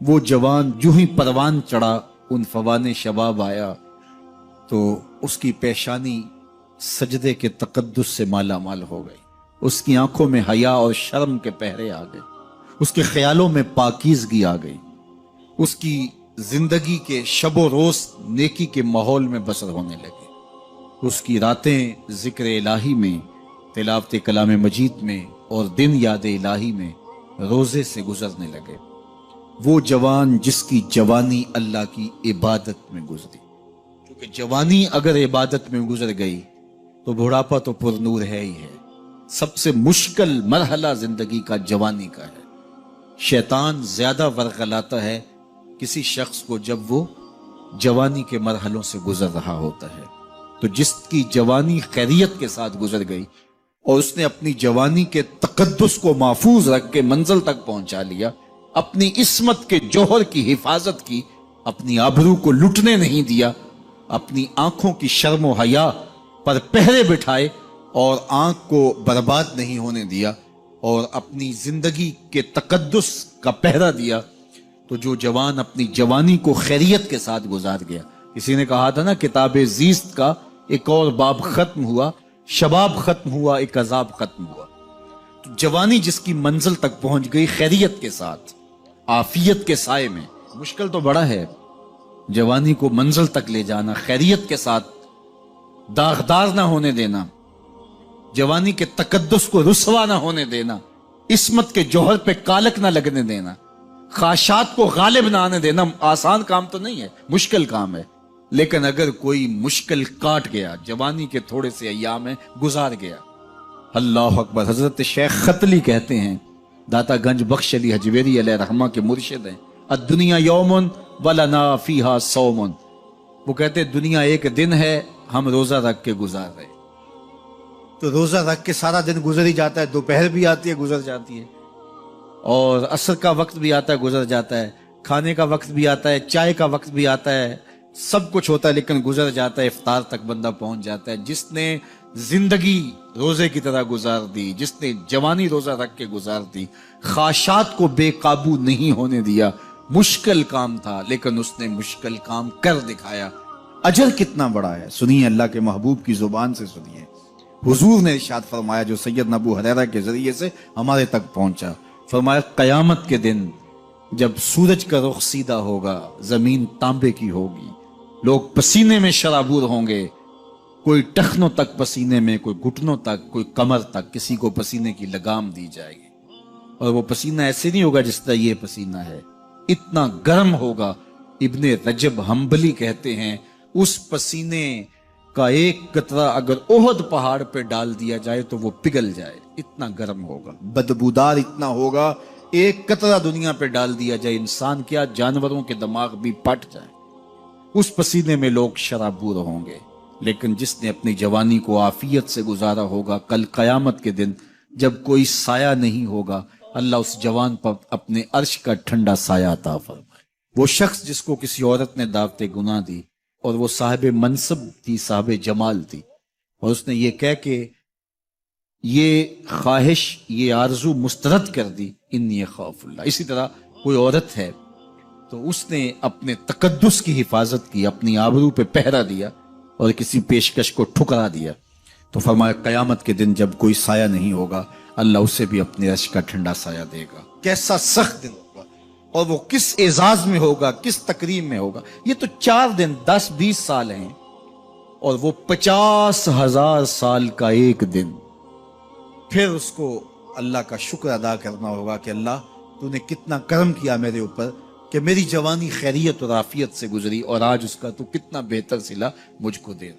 وہ جوان جو ہی پروان چڑھا ان فوان شباب آیا تو اس کی پیشانی سجدے کے تقدس سے مالا مال ہو گئی، اس کی آنکھوں میں حیا اور شرم کے پہرے آ گئے، اس کے خیالوں میں پاکیزگی آ گئی، اس کی زندگی کے شب و روز نیکی کے ماحول میں بسر ہونے لگے، اس کی راتیں ذکر الہی میں، تلاوت کلام مجید میں اور دن یاد الہی میں روزے سے گزرنے لگے۔ وہ جوان جس کی جوانی اللہ کی عبادت میں گزری، کیونکہ جوانی اگر عبادت میں گزر گئی تو بڑھاپا تو پر نور ہے ہی ہے۔ سب سے مشکل مرحلہ زندگی کا جوانی کا ہے۔ شیطان زیادہ ورغلاتا ہے کسی شخص کو جب وہ جوانی کے مرحلوں سے گزر رہا ہوتا ہے۔ تو جس کی جوانی خیریت کے ساتھ گزر گئی اور اس نے اپنی جوانی کے تقدس کو محفوظ رکھ کے منزل تک پہنچا لیا، اپنی عصمت کے جوہر کی حفاظت کی، اپنی آبرو کو لٹنے نہیں دیا، اپنی آنکھوں کی شرم و حیا پر پہرے بٹھائے اور آنکھ کو برباد نہیں ہونے دیا اور اپنی زندگی کے تقدس کا پہرا دیا، تو جو جوان اپنی جوانی کو خیریت کے ساتھ گزار گیا۔ کسی نے کہا تھا نا، کتاب زیست کا ایک اور باب ختم ہوا، شباب ختم ہوا، ایک عذاب ختم ہوا۔ تو جوانی جس کی منزل تک پہنچ گئی خیریت کے ساتھ، عافیت کے سائے میں، مشکل تو بڑا ہے جوانی کو منزل تک لے جانا، خیریت کے ساتھ، داغدار نہ ہونے دینا، جوانی کے تقدس کو رسوا نہ ہونے دینا، عصمت کے جوہر پہ کالک نہ لگنے دینا، خواہشات کو غالب نہ آنے دینا۔ آسان کام تو نہیں ہے، مشکل کام ہے، لیکن اگر کوئی مشکل کاٹ گیا، جوانی کے تھوڑے سے ایام میں گزار گیا۔ اللہ اکبر۔ حضرت شیخ ختلی کہتے ہیں، داتا گنج بخش علی حجویری علیہ رحمہ کے مرشد ہیں، الدنیا یوم ولنا فیہا صوم۔ وہ کہتے ہیں دنیا ایک دن ہے، ہم روزہ رکھ کے گزار رہے۔ تو روزہ رکھ کے سارا دن گزر ہی جاتا ہے، دوپہر بھی آتی ہے گزر جاتی ہے، اور عصر کا وقت بھی آتا ہے گزر جاتا ہے، کھانے کا وقت بھی آتا ہے، چائے کا وقت بھی آتا ہے، سب کچھ ہوتا ہے لیکن گزر جاتا ہے، افطار تک بندہ پہنچ جاتا ہے۔ جس نے زندگی روزے کی طرح گزار دی، جس نے جوانی روزہ رکھ کے گزار دی، خواہشات کو بے قابو نہیں ہونے دیا، مشکل کام تھا لیکن اس نے مشکل کام کر دکھایا۔ اجر کتنا بڑا ہے، سنیے اللہ کے محبوب کی زبان سے سنیے۔ حضور نے ارشاد فرمایا جو سیدنا ابو ہریرہ کے ذریعے سے ہمارے تک پہنچا، فرمایا قیامت کے دن جب سورج کا رخ سیدھا ہوگا، زمین تانبے کی ہوگی، لوگ پسینے میں شرابور ہوں گے، کوئی ٹخنوں تک پسینے میں، کوئی گھٹنوں تک، کوئی کمر تک، کسی کو پسینے کی لگام دی جائے گی، اور وہ پسینہ ایسے نہیں ہوگا جس طرح یہ پسینہ ہے، اتنا گرم ہوگا۔ ابن رجب حنبلی کہتے ہیں اس پسینے کا ایک قطرہ اگر احد پہاڑ پہ ڈال دیا جائے تو وہ پگھل جائے، اتنا گرم ہوگا، بدبودار اتنا ہوگا، ایک قطرہ دنیا پہ ڈال دیا جائے، انسان کیا جانوروں کے دماغ بھی پھٹ جائے، اس پسینے میں لوگ شرابور ہوں گے۔ لیکن جس نے اپنی جوانی کو عافیت سے گزارا ہوگا، کل قیامت کے دن جب کوئی سایہ نہیں ہوگا، اللہ اس جوان پر اپنے عرش کا ٹھنڈا سایہ عطا فرمائے۔ وہ شخص جس کو کسی عورت نے دعوت گناہ دی اور وہ صاحب منصب تھی، صاحب جمال تھی، اور اس نے یہ کہہ کے یہ خواہش، یہ آرزو مسترد کر دی، انی خاف اللہ۔ اسی طرح کوئی عورت ہے تو اس نے اپنے تقدس کی حفاظت کی، اپنی آبرو پہ پہرا دیا اور کسی پیشکش کو ٹھکرا دیا، تو فرمایا قیامت کے دن جب کوئی سایہ نہیں ہوگا، اللہ اسے بھی اپنے عرش کا ٹھنڈا سایہ دے گا۔ کیسا سخت دن ہوگا، اور وہ کس اعزاز میں ہوگا، کس تکریم میں ہوگا۔ یہ تو 4 دن 10-20 سال ہیں، اور وہ 50,000 سال کا ایک دن۔ پھر اس کو اللہ کا شکر ادا کرنا ہوگا کہ اللہ تو نے کتنا کرم کیا میرے اوپر کہ میری جوانی خیریت اور عافیت سے گزری، اور آج اس کا تو کتنا بہتر صلہ مجھ کو دے۔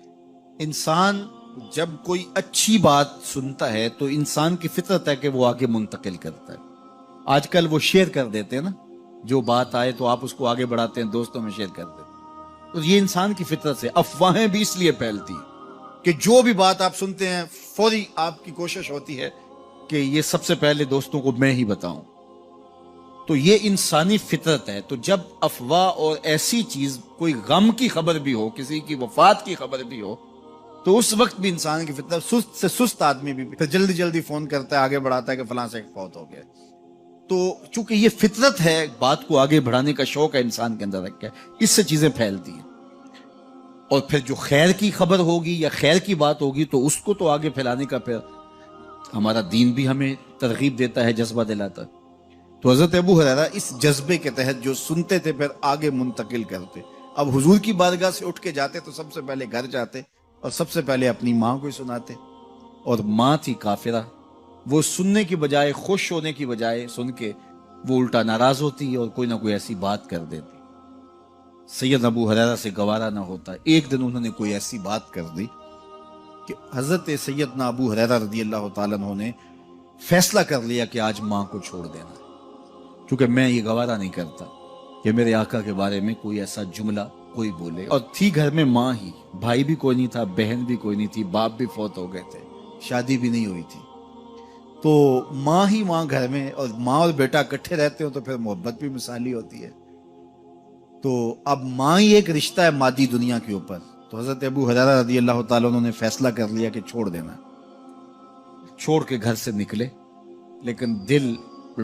انسان جب کوئی اچھی بات سنتا ہے تو انسان کی فطرت ہے کہ وہ آگے منتقل کرتا ہے۔ آج کل وہ شیئر کر دیتے ہیں نا، جو بات آئے تو آپ اس کو آگے بڑھاتے ہیں، دوستوں میں شیئر کر دیتے ہیں۔ تو یہ انسان کی فطرت سے افواہیں بھی اس لیے پھیلتی ہیں کہ جو بھی بات آپ سنتے ہیں فوری آپ کی کوشش ہوتی ہے کہ یہ سب سے پہلے دوستوں کو میں ہی بتاؤں۔ تو یہ انسانی فطرت ہے۔ تو جب افواہ اور ایسی چیز، کوئی غم کی خبر بھی ہو، کسی کی وفات کی خبر بھی ہو، تو اس وقت بھی انسان کی فطرت، سست سے سست آدمی بھی پھر جلدی جلدی فون کرتا ہے، آگے بڑھاتا ہے کہ فلاں سے ایک فوت ہو گیا۔ تو چونکہ یہ فطرت ہے، بات کو آگے بڑھانے کا شوق ہے انسان کے اندر رکھا ہے، اس سے چیزیں پھیلتی ہیں، اور پھر جو خیر کی خبر ہوگی یا خیر کی بات ہوگی تو اس کو تو آگے پھیلانے کا پھر ہمارا دین بھی ہمیں ترغیب دیتا ہے، جذبہ دلاتا ہے۔ تو حضرت ابو ہریرہ اس جذبے کے تحت جو سنتے تھے پھر آگے منتقل کرتے۔ اب حضور کی بارگاہ سے اٹھ کے جاتے تو سب سے پہلے گھر جاتے اور سب سے پہلے اپنی ماں کو ہی سناتے، اور ماں تھی کافرہ، وہ سننے کی بجائے، خوش ہونے کی بجائے سن کے وہ الٹا ناراض ہوتی اور کوئی نہ کوئی ایسی بات کر دیتی۔ سید ابو ہریرہ سے گوارا نہ ہوتا، ایک دن انہوں نے کوئی ایسی بات کر دی کہ حضرت سیدنا ابو ہریرہ رضی اللہ تعالیٰ عنہ نے فیصلہ کر لیا کہ آج ماں کو چھوڑ دینا، کیونکہ میں یہ گوارا نہیں کرتا کہ میرے آقا کے بارے میں کوئی ایسا جملہ کوئی بولے۔ اور تھی گھر میں ماں ہی، بھائی بھی کوئی نہیں تھا، بہن بھی کوئی نہیں تھی، باپ بھی فوت ہو گئے تھے، شادی بھی نہیں ہوئی تھی، تو ماں ہی ماں گھر میں، اور ماں اور بیٹا اکٹھے رہتے ہو تو پھر محبت بھی مثالی ہوتی ہے۔ تو اب ماں ہی ایک رشتہ ہے مادی دنیا کے اوپر، تو حضرت ابو ہریرہ رضی اللہ تعالیٰ عنہ نے فیصلہ کر لیا کہ چھوڑ دینا، چھوڑ کے گھر سے نکلے، لیکن دل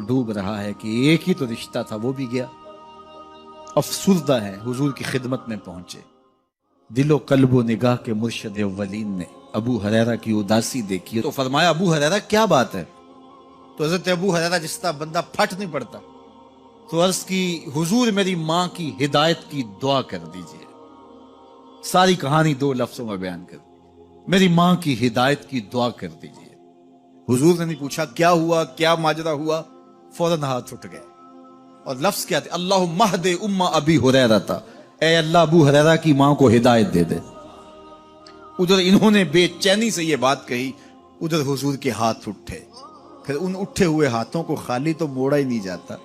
ڈوب رہا ہے کہ ایک ہی تو رشتہ تھا وہ بھی گیا۔ افسردہ ہے، حضور کی خدمت میں پہنچے، دل و قلب و نگاہ کے مرشد اولین نے ابو ہریرہ کی اداسی دیکھی تو فرمایا ابو ہریرہ کیا بات ہے؟ تو حضرت ابو ہریرہ جس طرح بندہ پھٹ نہیں پڑتا، تو عرض کی حضور میری ماں کی ہدایت کی دعا کر دیجئے۔ ساری کہانی 2 لفظوں میں بیان کر دی، میری ماں کی ہدایت کی دعا کر دیجئے۔ حضور نے نہیں پوچھا کیا ہوا، کیا ماجرا ہوا، فوراً ہاتھ اٹھ گئے، اور لفظ کیا تھے؟ اللہم اہد ام ابی ہریرہ تھا، اے اللہ ابو ہریرہ کی ماں کو ہدایت دے دے۔ ادھر انہوں نے بے چینی سے یہ بات کہی، ادھر حضور کے ہاتھ اٹھے، پھر ان اٹھے ہوئے ہاتھوں کو خالی تو موڑا ہی نہیں جاتا،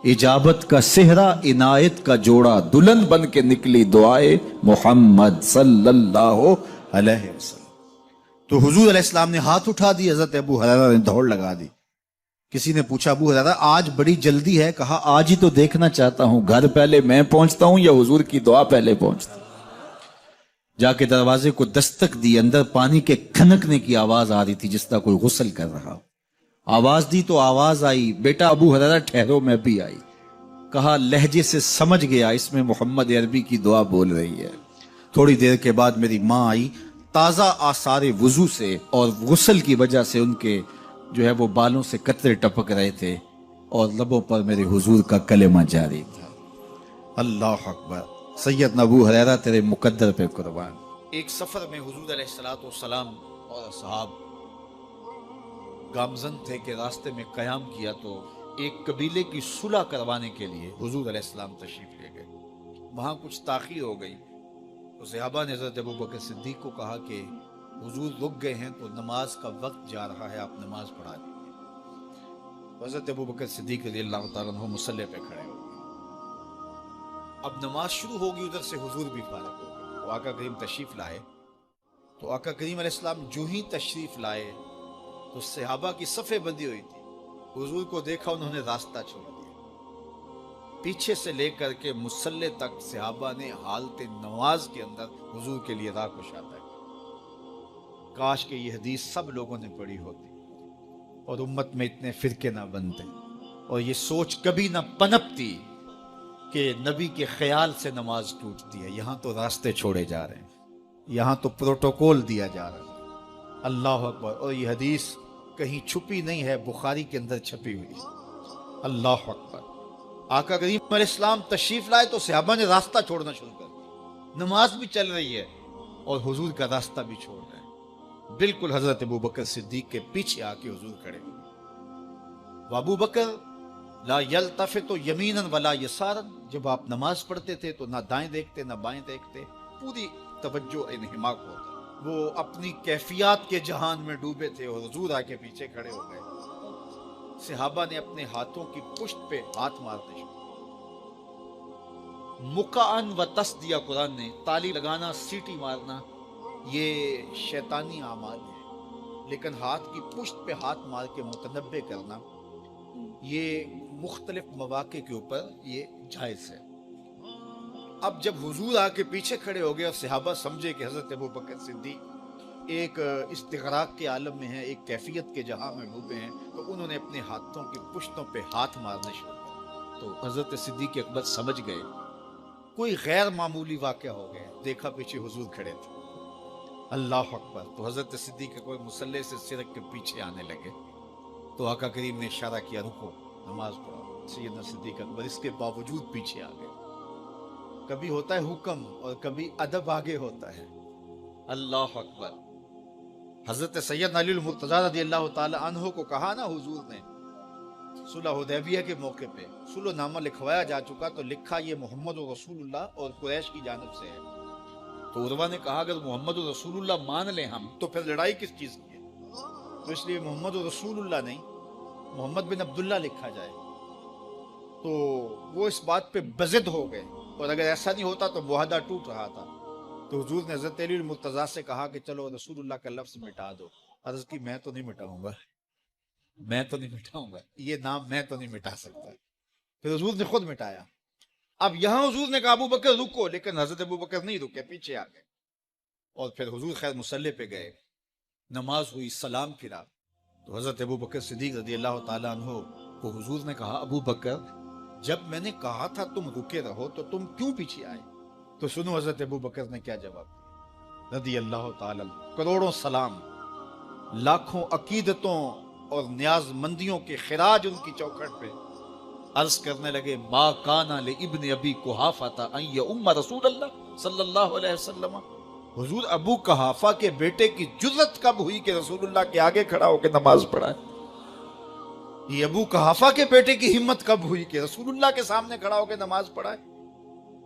اجابت کا صحرا عنایت کا جوڑا، دلہن بن کے نکلی دعائے محمد صلی اللہ علیہ وسلم۔ تو حضور علیہ السلام نے ہاتھ اٹھا دی، حضرت ابو ہریرہ نے دوڑ لگا دی۔ کسی نے پوچھا ابو ہریرہ آج بڑی جلدی ہے؟ کہا آج ہی تو دیکھنا چاہتا ہوں، گھر پہلے میں پہنچتا ہوں یا حضور کی دعا پہلے پہنچتا ہوں؟ جا کے دروازے کو دستک دی، اندر پانی کے کھنکنے کی آواز آ رہی تھی جس طرح کوئی غسل کر رہا۔ آواز دی تو آواز آئی، بیٹا ابو ہریرہ ٹھہرو، میں بھی آئی۔ کہا لہجے سے سمجھ گیا اس میں محمد عربی کی دعا بول رہی ہے۔ تھوڑی دیر کے بعد میری ماں آئی، تازہ آثار وضو سے، اور غسل کی وجہ سے ان کے جو ہے وہ بالوں سے قطرے ٹپک رہے تھے، اور لبوں پر میرے حضور کا کلمہ جاری تھا۔ اللہ اکبر، سیدنا ابو ہریرہ تیرے مقدر پہ قربان۔ ایک سفر میں حضور علیہ السلام اور اصحاب گامزن تھے کہ راستے میں قیام کیا، تو ایک قبیلے کی صلح کروانے کے لیے حضور علیہ السلام تشریف لے گئے۔ وہاں کچھ تاخیر ہو گئی تو صحابہ نے حضرت ابوبکر صدیق کو کہا کہ حضور رک گئے ہیں تو نماز کا وقت جا رہا ہے، آپ نماز پڑھا دیجیے۔ حضرت ابوبکر صدیق رضی اللہ تعالیٰ عنہ مصلی پہ کھڑے ہو گئے۔ اب نماز شروع ہوگی، ادھر سے حضور بھی فارغ ہو گئے، تو آقا کریم تشریف لائے۔ تو آقا کریم علیہ السلام جو ہی تشریف لائے تو صحابہ کی صفیں بندی ہوئی تھی، حضور کو دیکھا انہوں نے راستہ چھوڑ دیا، پیچھے سے لے کر کے مصلی تک صحابہ نے حالت نماز کے اندر حضور کے لیے راہ کشادہ کی۔ کاش کہ یہ حدیث سب لوگوں نے پڑھی ہوتی اور امت میں اتنے فرقے نہ بنتے، اور یہ سوچ کبھی نہ پنپتی کہ نبی کے خیال سے نماز ٹوٹتی ہے۔ یہاں تو راستے چھوڑے جا رہے ہیں، یہاں تو پروٹوکول دیا جا رہا ہے۔ اللہ اکبر، اور یہ حدیث کہیں چھپی نہیں ہے، بخاری کے اندر چھپی ہوئی۔ اللہ اکبر، آقا کریم علیہ السلام تشریف لائے تو صحابہ نے راستہ چھوڑنا شروع کر دیا، نماز بھی چل رہی ہے اور حضور کا راستہ بھی چھوڑ رہے ہیں۔ بالکل حضرت ابوبکر صدیق کے پیچھے آ کے حضور کھڑے ہوئے۔ ابو بکر لا یلتفت یمینا ولا یسارا، جب آپ نماز پڑھتے تھے تو نہ دائیں دیکھتے نہ بائیں دیکھتے، پوری توجہ انہماک ہوتا، وہ اپنی کیفیات کے جہان میں ڈوبے تھے، اور حضور آ کے پیچھے کھڑے ہو گئے۔ صحابہ نے اپنے ہاتھوں کی پشت پہ ہاتھ مارتے شروع، مقعن و تصدیہ، قرآن نے تالی لگانا، سیٹی مارنا یہ شیطانی اعمال ہے، لیکن ہاتھ کی پشت پہ ہاتھ مار کے متنبع کرنا یہ مختلف مواقع کے اوپر یہ جائز ہے۔ اب جب حضور آ کے پیچھے کھڑے ہو گئے اور صحابہ سمجھے کہ حضرت ابوبکر صدیق ایک استغراق کے عالم میں ہیں، ایک کیفیت کے جہاں میں ڈوبے ہیں، تو انہوں نے اپنے ہاتھوں کی پشتوں پہ ہاتھ مارنے شروع کر، تو حضرت صدیق اکبر سمجھ گئے کوئی غیر معمولی واقعہ ہو گیا۔ دیکھا پیچھے حضور کھڑے تھے، اللہ اکبر، تو حضرت صدیق اکبر مصلی سے سرک کے پیچھے آنے لگے، تو آقا کریم نے اشارہ کیا رکو نماز پڑھو۔ سیدنا صدیق اکبر اس کے باوجود پیچھے آ گئے۔ کبھی ہوتا ہے حکم اور کبھی ادب آگے ہوتا ہے، اللہ اکبر۔ حضرت سیدنا علی المرتضیٰ رضی اللہ تعالی عنہ کو کہا نا حضور نے صلح حدیبیہ کے موقع پہ، صلح نامہ لکھوایا جا چکا، تو لکھا یہ محمد رسول اللہ اور قریش کی جانب سے ہے، تو عروہ نے کہا اگر محمد رسول اللہ مان لیں ہم تو پھر لڑائی کس چیز کی ہے، تو اس لیے محمد رسول اللہ نہیں محمد بن عبداللہ لکھا جائے۔ تو وہ اس بات پہ بضد ہو گئے، اور اگر ایسا نہیں ہوتا تو معاہدہ ٹوٹ رہا تھا، تو حضور نے حضرت علی المرتضیٰ سے کہا کہ چلو رسول اللہ کا لفظ مٹا دو۔ عرض کی میں تو نہیں مٹاؤں گا، میں تو نہیں مٹاؤں گا، یہ نام میں تو نہیں مٹا سکتا۔ پھر حضور نے خود مٹایا۔ اب یہاں حضور نے کہا ابو بکر رکو، لیکن حضرت ابو بکر نہیں رکے، پیچھے آ گئے، اور پھر حضور خیر مصلی پہ گئے، نماز ہوئی، سلام پھرا، تو حضرت ابو بکر صدیق رضی اللہ تعالیٰ عنہ کو حضور نے کہا ابو بکر جب میں نے کہا تھا تم رکے رہو تو تم کیوں پیچھے آئے؟ تو سنو حضرت ابو بکر نے کیا جواب دیا رضی اللہ تعالیٰ عنہ۔ کروڑوں سلام، لاکھوں عقیدتوں اور نیاز مندیوں کے خراج ان کی چوکھٹ پہ عرض کرنے لگے ما کان لابن ابی قحافہ ان یؤم رسول اللہ صلی اللہ علیہ وسلم۔ حضور ابو قحافہ کے بیٹے کی جرت کب ہوئی کہ رسول اللہ کے آگے کھڑا ہو کے نماز پڑھائے؟ یہ ابو قحافہ کے بیٹے کی ہمت کب ہوئی کہ رسول اللہ کے سامنے کھڑا ہو کے نماز پڑھائے؟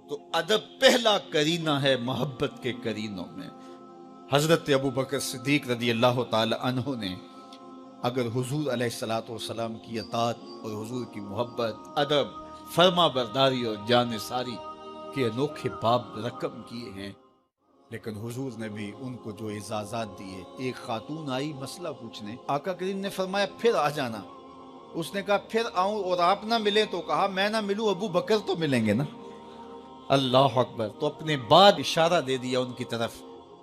تو ادب پہلا کرینہ ہے محبت کے کرینوں میں۔ حضرت ابو بکر صدیق رضی اللہ تعالی عنہ نے اگر حضور علیہ الصلوۃ والسلام کی اطاعت اور حضور کی محبت، ادب، فرما برداری اور جان ساری کے انوکھے باب رقم کیے ہیں، لیکن حضور نے بھی ان کو جو اعزازات دیے۔ ایک خاتون آئی مسئلہ پوچھنے، آقا کریم نے فرمایا پھر آ جانا۔ اس نے کہا پھر آؤں اور آپ نہ ملے، تو کہا میں نہ ملوں ابو بکر تو ملیں گے نا، اللہ اکبر۔ تو اپنے بعد اشارہ دے دیا ان کی طرف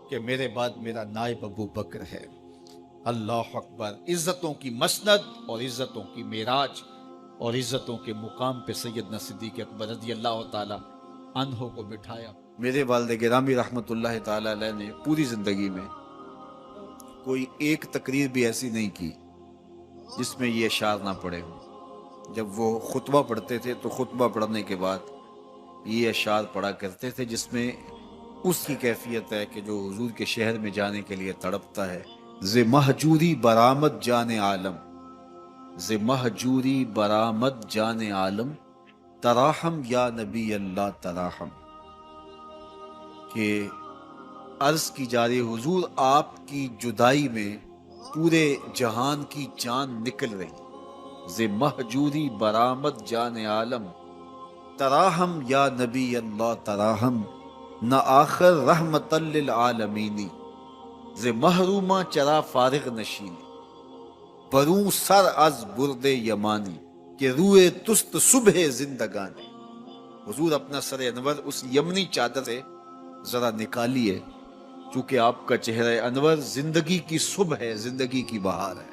کہ میرے بعد میرا نائب ابو بکر ہے، اللہ اکبر۔ عزتوں کی مسند اور عزتوں کی معراج اور عزتوں کے مقام پہ سیدنا صدیق اکبر رضی اللہ تعالی عنہ کو بٹھایا۔ میرے والد گرامی رحمت اللہ تعالی علیہ نے پوری زندگی میں کوئی ایک تقریر بھی ایسی نہیں کی جس میں یہ اشعار نہ پڑے ہوں۔ جب وہ خطبہ پڑھتے تھے تو خطبہ پڑھنے کے بعد یہ اشعار پڑھا کرتے تھے، جس میں اس کی کیفیت ہے کہ جو حضور کے شہر میں جانے کے لیے تڑپتا ہے۔ ز مہجوری برآمد جان عالم، ز مہجوری برآمد جان عالم، تراہم یا نبی اللہ تراہم، کہ عرض کی جا رہی حضور آپ کی جدائی میں پورے جہان کی جان نکل رہی۔ ز مہجوری برآمد جان عالم، تراہم یا نبی اللہ تراہم، نہ آخر رحمت للعالمین، ز محرومہ چرا فارغ نشین، بروں سر از برد یمانی، کہ روئے تست صبح زندگانی۔ حضور اپنا سر انور اس یمنی چادر سے ذرا نکالیے، چونکہ آپ کا چہرہ انور زندگی کی صبح ہے، زندگی کی بہار ہے۔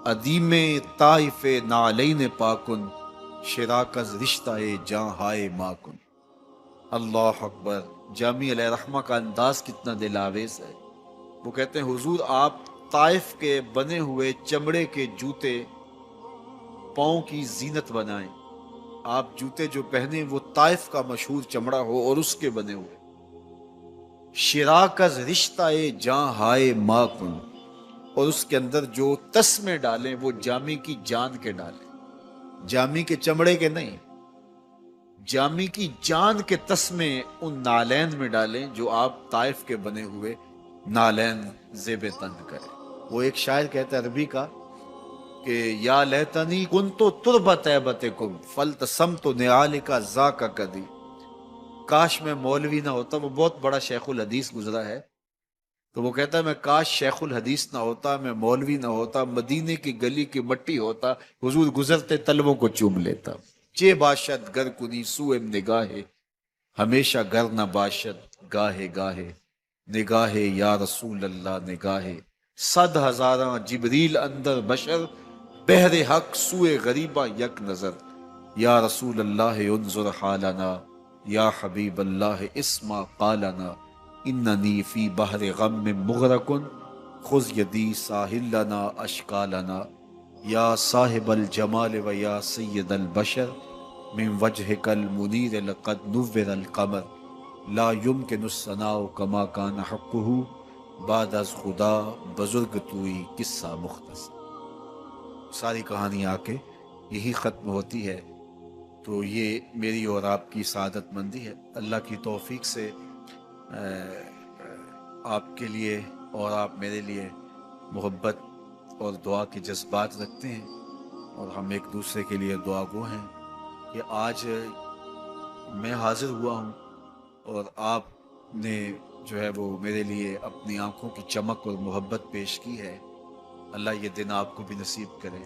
ادیم طائف نعلین پاکن، شراکز رشتہ جاں ہائے ماکن، اللہ اکبر۔ جامی علیہ رحمہ کا انداز کتنا دل آویز ہے۔ وہ کہتے ہیں حضور آپ طائف کے بنے ہوئے چمڑے کے جوتے پاؤں کی زینت بنائیں، آپ جوتے جو پہنے وہ طائف کا مشہور چمڑا ہو اور اس کے بنے ہوئے، شراکز رشتہ جاں ہائے ماکن، اور اس کے اندر جو تسمے ڈالیں وہ جامی کی جان کے ڈالیں، جامی کے چمڑے کے نہیں، جامی کی جان کے تسمے ان نالین میں ڈالیں جو آپ طائف کے بنے ہوئے نالین زیب تن کریں۔ وہ ایک شاعر کہتا ہے عربی کا کہ یا لیتنی کنتو تربت ایبتکم فلتسمت نعالک ذاک کدی، کاش میں مولوی نہ ہوتا۔ وہ بہت بڑا شیخ الحدیث گزرا ہے، تو وہ کہتا ہے میں کاش شیخ الحدیث نہ ہوتا، میں مولوی نہ ہوتا، مدینے کی گلی کی مٹی ہوتا، حضور گزرتے تلووں کو چوم لیتا۔ چے باشد گر کنی سوئم نگاہے، ہمیشہ گر نہ باشد گاہے گاہے، نگاہ یا رسول اللہ نگاہ، 100,000 جبریل اندر بشر، بحر حق سوئے غریبہ یک نظر، یا رسول اللہ انظر حالنا، یا حبیب اللہ اسما قالنا، اننی فی بحر غم مغرقن، خذ یدی ساحل لنا اشکالنا، یا صاحب الجمال و یا سید البشر، من وجهک المنیر لقد نور القمر، لا يمكن الثناء کما کان حقہ، بعد از خدا بزرگ توئی قصہ مختصر۔ ساری کہانی آ کے یہی ختم ہوتی ہے۔ تو یہ میری اور آپ کی سعادت مندی ہے۔ اللہ کی توفیق سے آپ کے لیے اور آپ میرے لیے محبت اور دعا کے جذبات رکھتے ہیں، اور ہم ایک دوسرے کے لیے دعا گو ہیں کہ آج میں حاضر ہوا ہوں اور آپ نے جو ہے وہ میرے لیے اپنی آنکھوں کی چمک اور محبت پیش کی ہے۔ اللہ یہ دن آپ کو بھی نصیب کرے۔